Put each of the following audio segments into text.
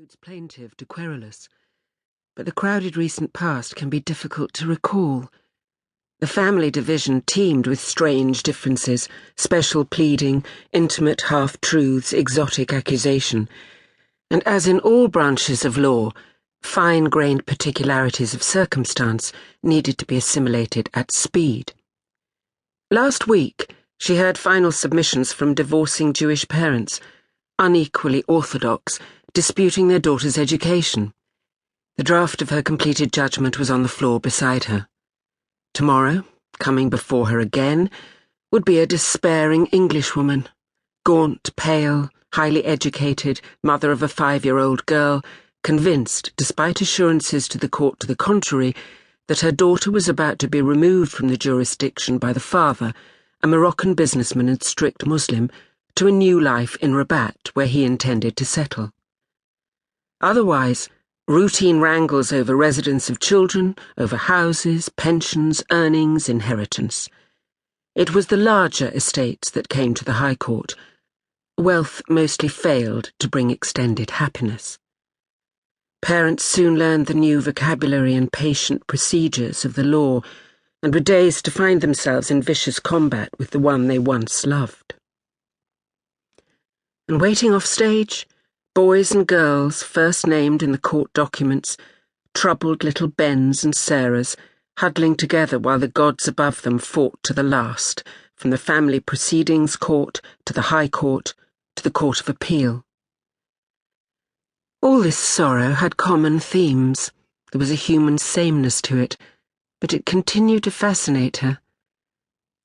Moods plaintive to querulous, but the crowded recent past can be difficult to recall. The family division teemed with strange differences, special pleading, intimate half-truths, exotic accusation, and as in all branches of law, fine-grained particularities of circumstance needed to be assimilated at speed. Last week, she heard final submissions from divorcing Jewish parents, unequally orthodox, disputing their daughter's education. The draft of her completed judgment was on the floor beside her. Tomorrow, coming before her again, would be a despairing Englishwoman, gaunt, pale, highly educated, mother of a 5-year-old girl, convinced, despite assurances to the court to the contrary, that her daughter was about to be removed from the jurisdiction by the father, a Moroccan businessman and strict Muslim, to a new life in Rabat, where he intended to settle. Otherwise, routine wrangles over residence of children, over houses, pensions, earnings, inheritance. It was the larger estates that came to the High Court. Wealth mostly failed to bring extended happiness. Parents soon learned the new vocabulary and patient procedures of the law, and were dazed to find themselves in vicious combat with the one they once loved. And waiting off stage, boys and girls, first named in the court documents, troubled little Bens and Sarahs, huddling together while the gods above them fought to the last, from the family proceedings court to the High Court to the Court of Appeal. All this sorrow had common themes. There was a human sameness to it, but it continued to fascinate her.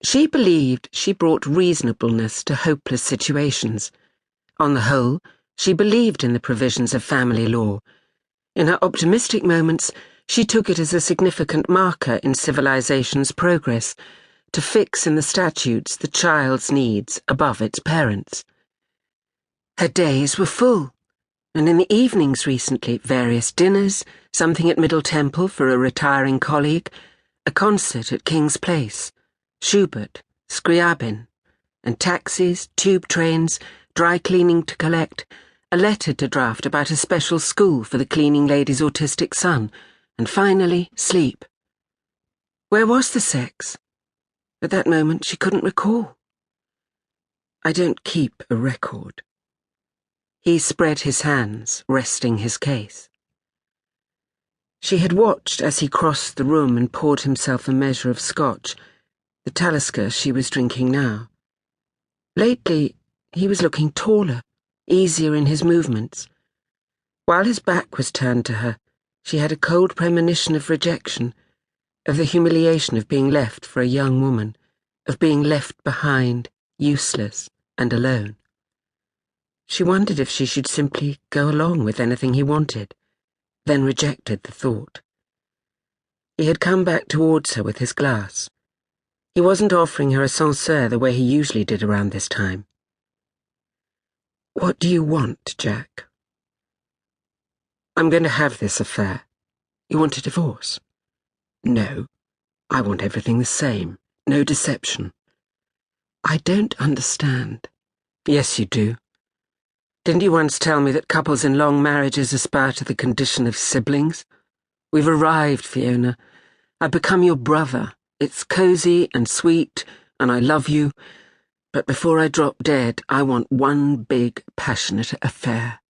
She believed she brought reasonableness to hopeless situations. On the whole, she believed in the provisions of family law. In her optimistic moments, she took it as a significant marker in civilization's progress, to fix in the statutes the child's needs above its parents. Her days were full, and in the evenings recently, various dinners, something at Middle Temple for a retiring colleague, a concert at King's Place, Schubert, Scriabin, and taxis, tube trains, dry cleaning to collect, a letter to draft about a special school for the cleaning lady's autistic son, and finally, sleep. Where was the sex? At that moment, she couldn't recall. I don't keep a record. He spread his hands, resting his case. She had watched as he crossed the room and poured himself a measure of scotch, the Talisker she was drinking now. Lately, he was looking taller, easier in his movements. While his back was turned to her, she had a cold premonition of rejection, of the humiliation of being left for a young woman, of being left behind, useless and alone. She wondered if she should simply go along with anything he wanted, then rejected the thought. He had come back towards her with his glass. He wasn't offering her a censeur the way he usually did around this time. What do you want, Jack? I'm going to have this affair. You want a divorce? No. I want everything the same. No deception. I don't understand. Yes, you do. Didn't you once tell me that couples in long marriages aspire to the condition of siblings? We've arrived, Fiona. I've become your brother. It's cozy and sweet, and I love you. But before I drop dead, I want one big, passionate affair.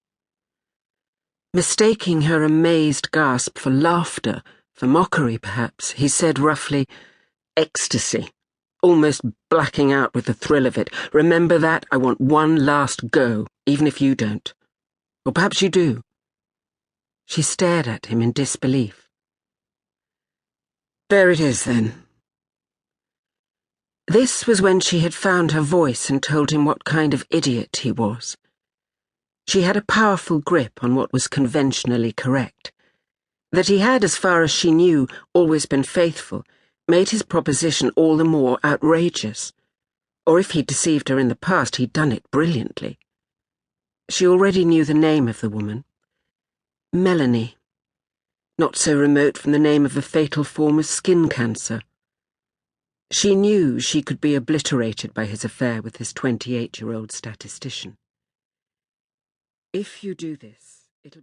Mistaking her amazed gasp for laughter, for mockery perhaps, he said roughly, "Ecstasy. Almost blacking out with the thrill of it. Remember that? I want one last go, even if you don't. Or perhaps you do." She stared at him in disbelief. There it is, then. This was when she had found her voice and told him what kind of idiot he was. She had a powerful grip on what was conventionally correct. That he had, as far as she knew, always been faithful, made his proposition all the more outrageous. Or if he'd deceived her in the past, he'd done it brilliantly. She already knew the name of the woman. Melanie. Not so remote from the name of a fatal form of skin cancer. She knew she could be obliterated by his affair with this 28-year-old statistician. If you do this,